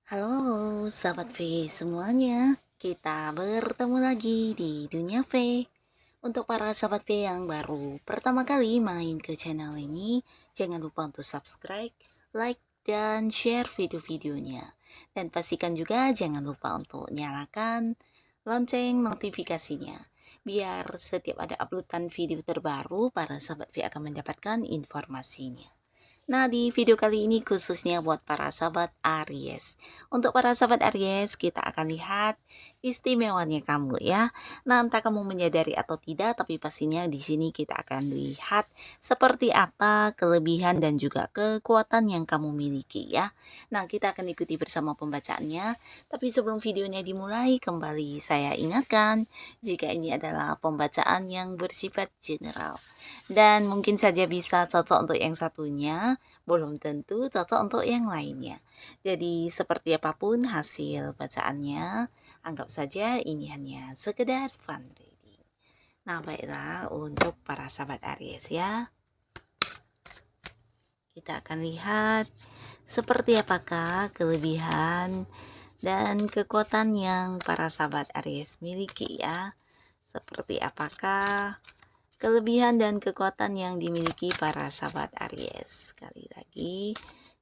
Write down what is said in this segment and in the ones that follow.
Halo, sahabat V semuanya. Kita bertemu lagi di Dunia V. Untuk para sahabat V yang baru pertama kali main ke channel ini, jangan lupa untuk subscribe, like, dan share video-videonya. Dan pastikan juga jangan lupa untuk nyalakan lonceng notifikasinya. Biar setiap ada uploadan video terbaru, para sahabat V akan mendapatkan informasinya. Nah, di video kali ini khususnya buat para sahabat Aries. Untuk para sahabat Aries, kita akan lihat istimewanya kamu ya. Nah, entah kamu menyadari atau tidak, tapi pastinya di sini kita akan lihat seperti apa kelebihan dan juga kekuatan yang kamu miliki ya. Nah, kita akan ikuti bersama pembacaannya. Tapi sebelum videonya dimulai, kembali saya ingatkan jika ini adalah pembacaan yang bersifat general. Dan mungkin saja bisa cocok untuk yang satunya, belum tentu cocok untuk yang lainnya. Jadi seperti apapun hasil bacaannya, anggap saja ini hanya sekedar fun reading. Nah, baiklah untuk para sahabat Aries ya. Kita akan lihat seperti apakah kelebihan dan kekuatan yang para sahabat Aries miliki ya. Seperti apakah kelebihan dan kekuatan yang dimiliki para sahabat Aries. Sekali lagi,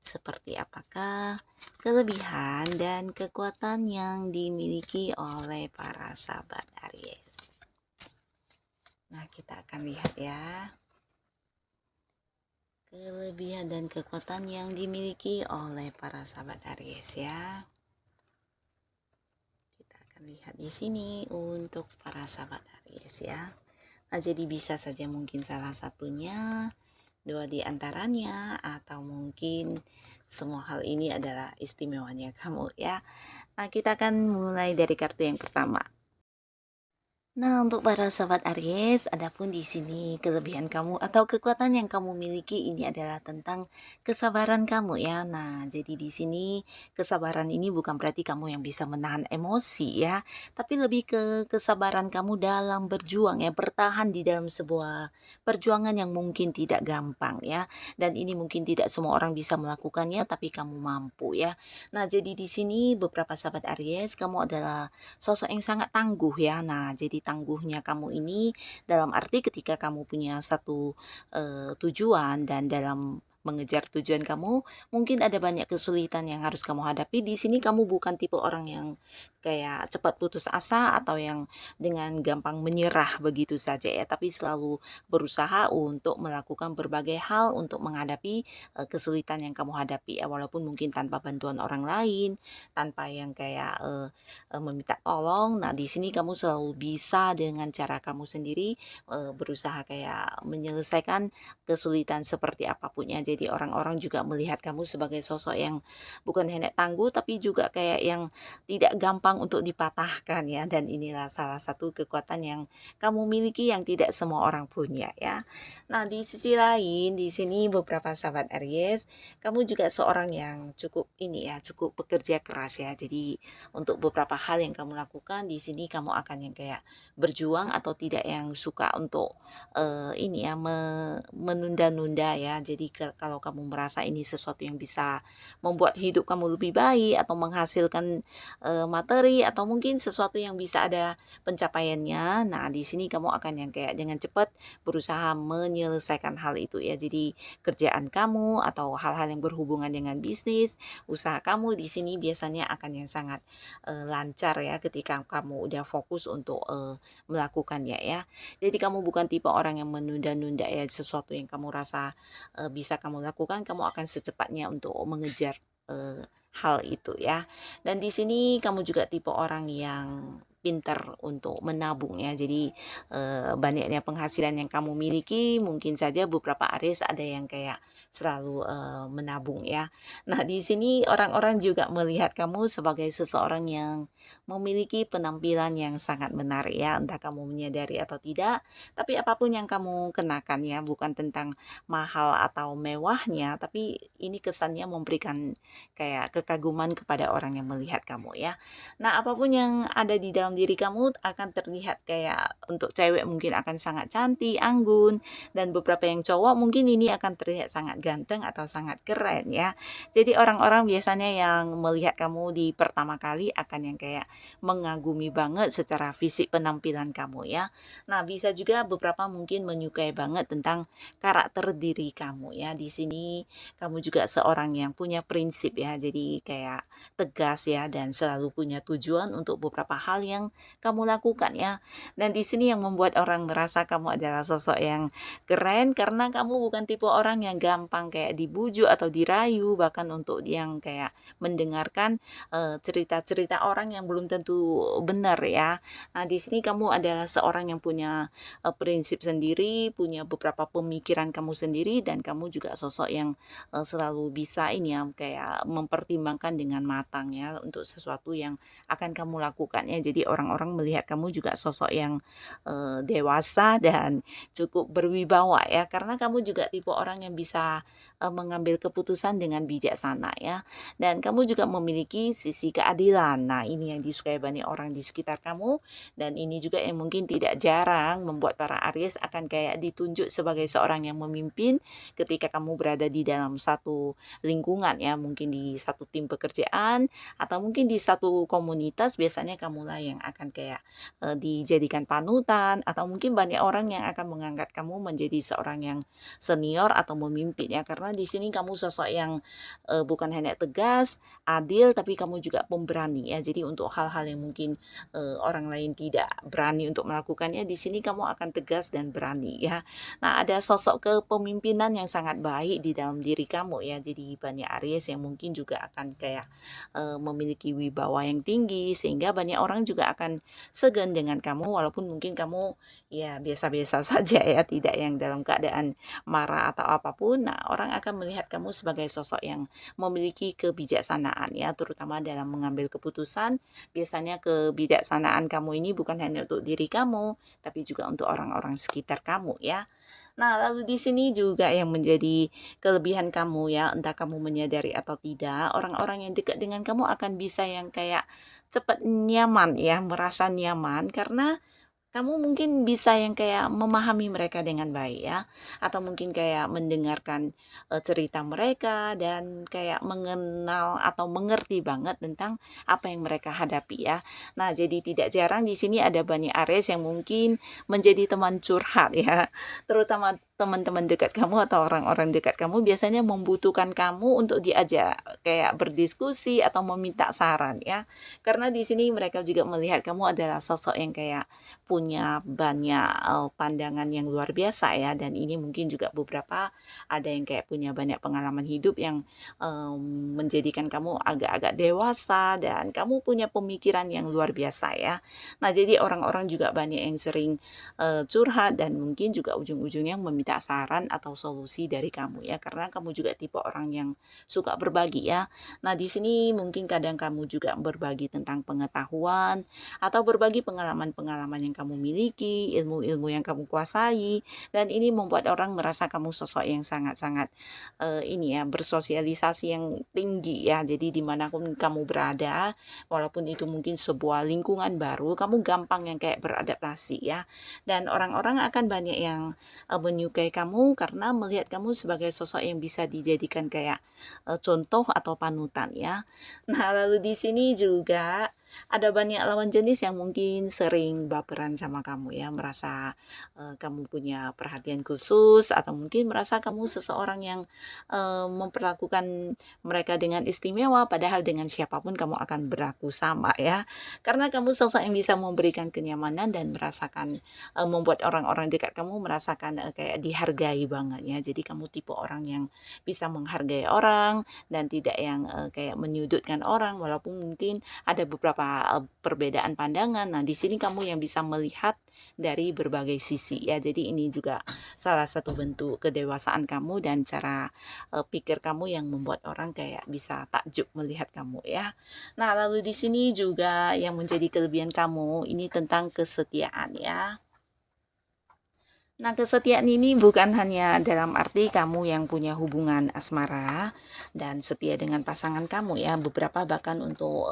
seperti apakah kelebihan dan kekuatan yang dimiliki oleh para sahabat Aries. Nah, kita akan lihat ya. Kelebihan dan kekuatan yang dimiliki oleh para sahabat Aries ya. Kita akan lihat di sini untuk para sahabat Aries ya. Nah, jadi bisa saja mungkin salah satunya, dua di antaranya, atau mungkin semua hal ini adalah istimewanya kamu ya. Nah, kita akan mulai dari kartu yang pertama. Nah, untuk para sahabat Aries, adapun di sini kelebihan kamu atau kekuatan yang kamu miliki ini adalah tentang kesabaran kamu ya. Nah, jadi di sini kesabaran ini bukan berarti kamu yang bisa menahan emosi ya, tapi lebih ke kesabaran kamu dalam berjuang ya, bertahan di dalam sebuah perjuangan yang mungkin tidak gampang ya. Dan ini mungkin tidak semua orang bisa melakukannya, tapi kamu mampu ya. Nah, jadi di sini beberapa sahabat Aries, kamu adalah sosok yang sangat tangguh ya. Nah, jadi tangguhnya kamu ini dalam arti ketika kamu punya satu tujuan dan dalam mengejar tujuan kamu, mungkin ada banyak kesulitan yang harus kamu hadapi. Di sini kamu bukan tipe orang yang kayak cepat putus asa atau yang dengan gampang menyerah begitu saja ya, tapi selalu berusaha untuk melakukan berbagai hal untuk menghadapi kesulitan yang kamu hadapi ya, walaupun mungkin tanpa bantuan orang lain, tanpa yang kayak meminta tolong. Nah, di sini kamu selalu bisa dengan cara kamu sendiri berusaha kayak menyelesaikan kesulitan seperti apapun ya. Jadi orang-orang juga melihat kamu sebagai sosok yang bukan hanya tangguh tapi juga kayak yang tidak gampang untuk dipatahkan ya. Dan inilah salah satu kekuatan yang kamu miliki yang tidak semua orang punya ya. Nah, di sisi lain di sini beberapa sahabat Aries, kamu juga seorang yang cukup ini ya, cukup bekerja keras ya. Jadi untuk beberapa hal yang kamu lakukan di sini kamu akan yang kayak berjuang atau tidak yang suka untuk ini ya menunda-nunda ya. Jadi kalau kamu merasa ini sesuatu yang bisa membuat hidup kamu lebih baik atau menghasilkan materi atau mungkin sesuatu yang bisa ada pencapaiannya. Nah, di sini kamu akan yang kayak dengan cepat berusaha menyelesaikan hal itu ya. Jadi kerjaan kamu atau hal-hal yang berhubungan dengan bisnis, usaha kamu di sini biasanya akan yang sangat lancar ya ketika kamu udah fokus untuk melakukannya ya. Jadi kamu bukan tipe orang yang menunda-nunda ya sesuatu yang kamu rasa bisa kamu lakukan, kamu akan secepatnya untuk mengejar hal itu ya. Dan di sini kamu juga tipe orang yang pintar untuk menabung ya. Jadi banyaknya penghasilan yang kamu miliki, mungkin saja beberapa Aries ada yang kayak selalu menabung ya. Nah, di sini orang-orang juga melihat kamu sebagai seseorang yang memiliki penampilan yang sangat menarik ya, entah kamu menyadari atau tidak. Tapi apapun yang kamu kenakan ya, bukan tentang mahal atau mewahnya, tapi ini kesannya memberikan kayak kekaguman kepada orang yang melihat kamu ya. Nah, apapun yang ada di dalam diri kamu akan terlihat kayak untuk cewek mungkin akan sangat cantik, anggun, dan beberapa yang cowok mungkin ini akan terlihat sangat ganteng atau sangat keren ya. Jadi orang-orang biasanya yang melihat kamu di pertama kali akan yang kayak mengagumi banget secara fisik penampilan kamu ya. Nah, bisa juga beberapa mungkin menyukai banget tentang karakter diri kamu ya. Di sini kamu juga seorang yang punya prinsip ya. Jadi kayak tegas ya dan selalu punya tujuan untuk beberapa hal yang kamu lakukan ya. Dan di sini yang membuat orang merasa kamu adalah sosok yang keren karena kamu bukan tipe orang yang gampang kayak dibujuk atau dirayu bahkan untuk yang kayak mendengarkan cerita-cerita orang yang belum tentu benar ya. Nah, di sini kamu adalah seorang yang punya prinsip sendiri, punya beberapa pemikiran kamu sendiri dan kamu juga sosok yang selalu bisa ini ya kayak mempertimbangkan dengan matang ya untuk sesuatu yang akan kamu lakukan ya. Jadi orang-orang melihat kamu juga sosok yang dewasa dan cukup berwibawa ya karena kamu juga tipe orang yang bisa mengambil keputusan dengan bijaksana ya. Dan kamu juga memiliki sisi keadilan. Nah, ini yang disukai banyak orang di sekitar kamu dan ini juga yang mungkin tidak jarang membuat para Aries akan kayak ditunjuk sebagai seorang yang memimpin ketika kamu berada di dalam satu lingkungan ya, mungkin di satu tim pekerjaan atau mungkin di satu komunitas biasanya kamulah yang akan kayak dijadikan panutan atau mungkin banyak orang yang akan mengangkat kamu menjadi seorang yang senior atau memimpin ya karena di sini kamu sosok yang bukan hanya tegas, adil, tapi kamu juga pemberani ya. Jadi untuk hal-hal yang mungkin orang lain tidak berani untuk melakukannya, di sini kamu akan tegas dan berani ya. Nah, ada sosok kepemimpinan yang sangat baik di dalam diri kamu ya. Jadi banyak Aries yang mungkin juga akan kayak memiliki wibawa yang tinggi sehingga banyak orang juga akan segan dengan kamu walaupun mungkin kamu ya biasa-biasa saja ya, tidak yang dalam keadaan marah atau apapun. Nah, orang akan melihat kamu sebagai sosok yang memiliki kebijaksanaan ya, terutama dalam mengambil keputusan. Biasanya kebijaksanaan kamu ini bukan hanya untuk diri kamu, tapi juga untuk orang-orang sekitar kamu ya. Nah, lalu di sini juga yang menjadi kelebihan kamu ya, entah kamu menyadari atau tidak, orang-orang yang dekat dengan kamu akan bisa yang kayak cepat nyaman ya, merasa nyaman karena kamu mungkin bisa yang kayak memahami mereka dengan baik ya, atau mungkin kayak mendengarkan cerita mereka dan kayak mengenal atau mengerti banget tentang apa yang mereka hadapi ya. Nah, jadi tidak jarang di sini ada banyak Aries yang mungkin menjadi teman curhat ya, terutama teman-teman dekat kamu atau orang-orang dekat kamu biasanya membutuhkan kamu untuk diajak kayak berdiskusi atau meminta saran ya. Karena di sini mereka juga melihat kamu adalah sosok yang kayak punya banyak pandangan yang luar biasa ya dan ini mungkin juga beberapa ada yang kayak punya banyak pengalaman hidup yang menjadikan kamu agak-agak dewasa dan kamu punya pemikiran yang luar biasa ya. Nah, jadi orang-orang juga banyak yang sering curhat dan mungkin juga ujung-ujungnya meminta saran atau solusi dari kamu ya karena kamu juga tipe orang yang suka berbagi ya. Nah, di sini mungkin kadang kamu juga berbagi tentang pengetahuan atau berbagi pengalaman-pengalaman yang kamu miliki, ilmu-ilmu yang kamu kuasai, dan ini membuat orang merasa kamu sosok yang sangat-sangat ini ya bersosialisasi yang tinggi ya. Jadi dimanapun kamu berada, walaupun itu mungkin sebuah lingkungan baru, kamu gampang yang kayak beradaptasi ya. Dan orang-orang akan banyak yang menyukai kamu karena melihat kamu sebagai sosok yang bisa dijadikan kayak contoh atau panutan ya. Nah, lalu di sini juga ada banyak lawan jenis yang mungkin sering baperan sama kamu ya, merasa kamu punya perhatian khusus atau mungkin merasa kamu seseorang yang memperlakukan mereka dengan istimewa padahal dengan siapapun kamu akan berlaku sama ya. Karena kamu sosok yang bisa memberikan kenyamanan dan merasakan membuat orang-orang dekat kamu merasakan kayak dihargai banget ya. Jadi kamu tipe orang yang bisa menghargai orang dan tidak yang kayak menyudutkan orang walaupun mungkin ada beberapa beberapa perbedaan pandangan. Nah, di sini kamu yang bisa melihat dari berbagai sisi ya. Jadi ini juga salah satu bentuk kedewasaan kamu dan cara pikir kamu yang membuat orang kayak bisa takjub melihat kamu ya. Nah, lalu di sini juga yang menjadi kelebihan kamu ini tentang kesetiaan ya. Nah, kesetiaan ini bukan hanya dalam arti kamu yang punya hubungan asmara dan setia dengan pasangan kamu ya. Beberapa bahkan untuk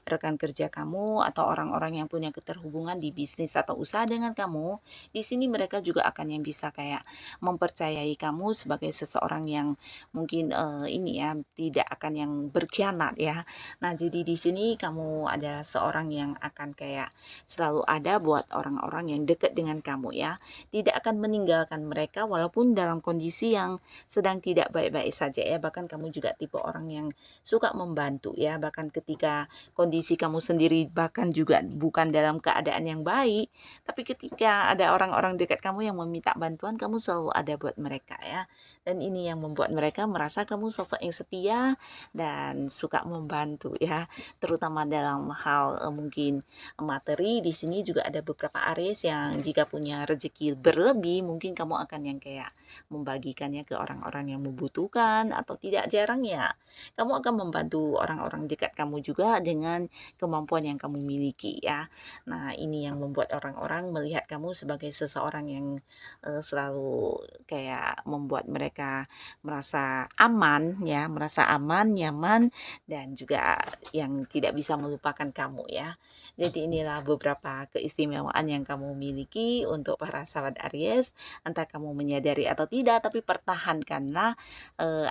rekan kerja kamu atau orang-orang yang punya keterhubungan di bisnis atau usaha dengan kamu, di sini mereka juga akan yang bisa kayak mempercayai kamu sebagai seseorang yang mungkin ini ya tidak akan yang berkhianat ya. Nah, jadi di sini kamu ada seorang yang akan kayak selalu ada buat orang-orang yang dekat dengan kamu ya, tidak akan meninggalkan mereka walaupun dalam kondisi yang sedang tidak baik-baik saja ya. Bahkan kamu juga tipe orang yang suka membantu ya, bahkan ketika kondisi kamu sendiri bahkan juga bukan dalam keadaan yang baik, tapi ketika ada orang-orang dekat kamu yang meminta bantuan, kamu selalu ada buat mereka ya. Dan ini yang membuat mereka merasa kamu sosok yang setia dan suka membantu ya, terutama dalam hal mungkin materi. Di sini juga ada beberapa Aries yang jika punya rezeki berlebih, mungkin kamu akan yang kayak membagikannya ke orang-orang yang membutuhkan, atau tidak jarang ya kamu akan membantu orang-orang dekat kamu juga dengan kemampuan yang kamu miliki ya. Nah, ini yang membuat orang-orang melihat kamu sebagai seseorang yang selalu kayak membuat mereka merasa aman ya, merasa aman, nyaman, dan juga yang tidak bisa melupakan kamu ya. Jadi inilah beberapa keistimewaan yang kamu miliki untuk para sahabat Aries. Entah kamu menyadari atau tidak, tapi pertahankanlah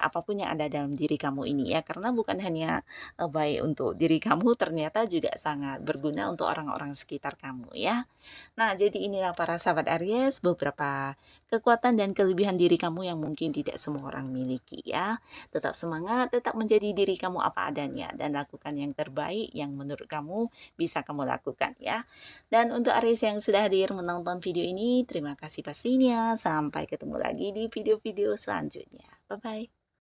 apapun yang ada dalam diri kamu ini ya. Karena bukan hanya baik untuk diri kamu, ternyata juga sangat berguna untuk orang-orang sekitar kamu ya. Nah, jadi inilah para sahabat Aries, beberapa kekuatan dan kelebihan diri kamu yang mungkin tidak semua orang miliki ya. Tetap semangat, tetap menjadi diri kamu apa adanya, dan lakukan yang terbaik yang menurut kamu bisa kamu lakukan ya. Dan untuk Aries yang sudah hadir menonton video ini, terima kasih pastinya. Sampai ketemu lagi di video-video selanjutnya. Bye-bye.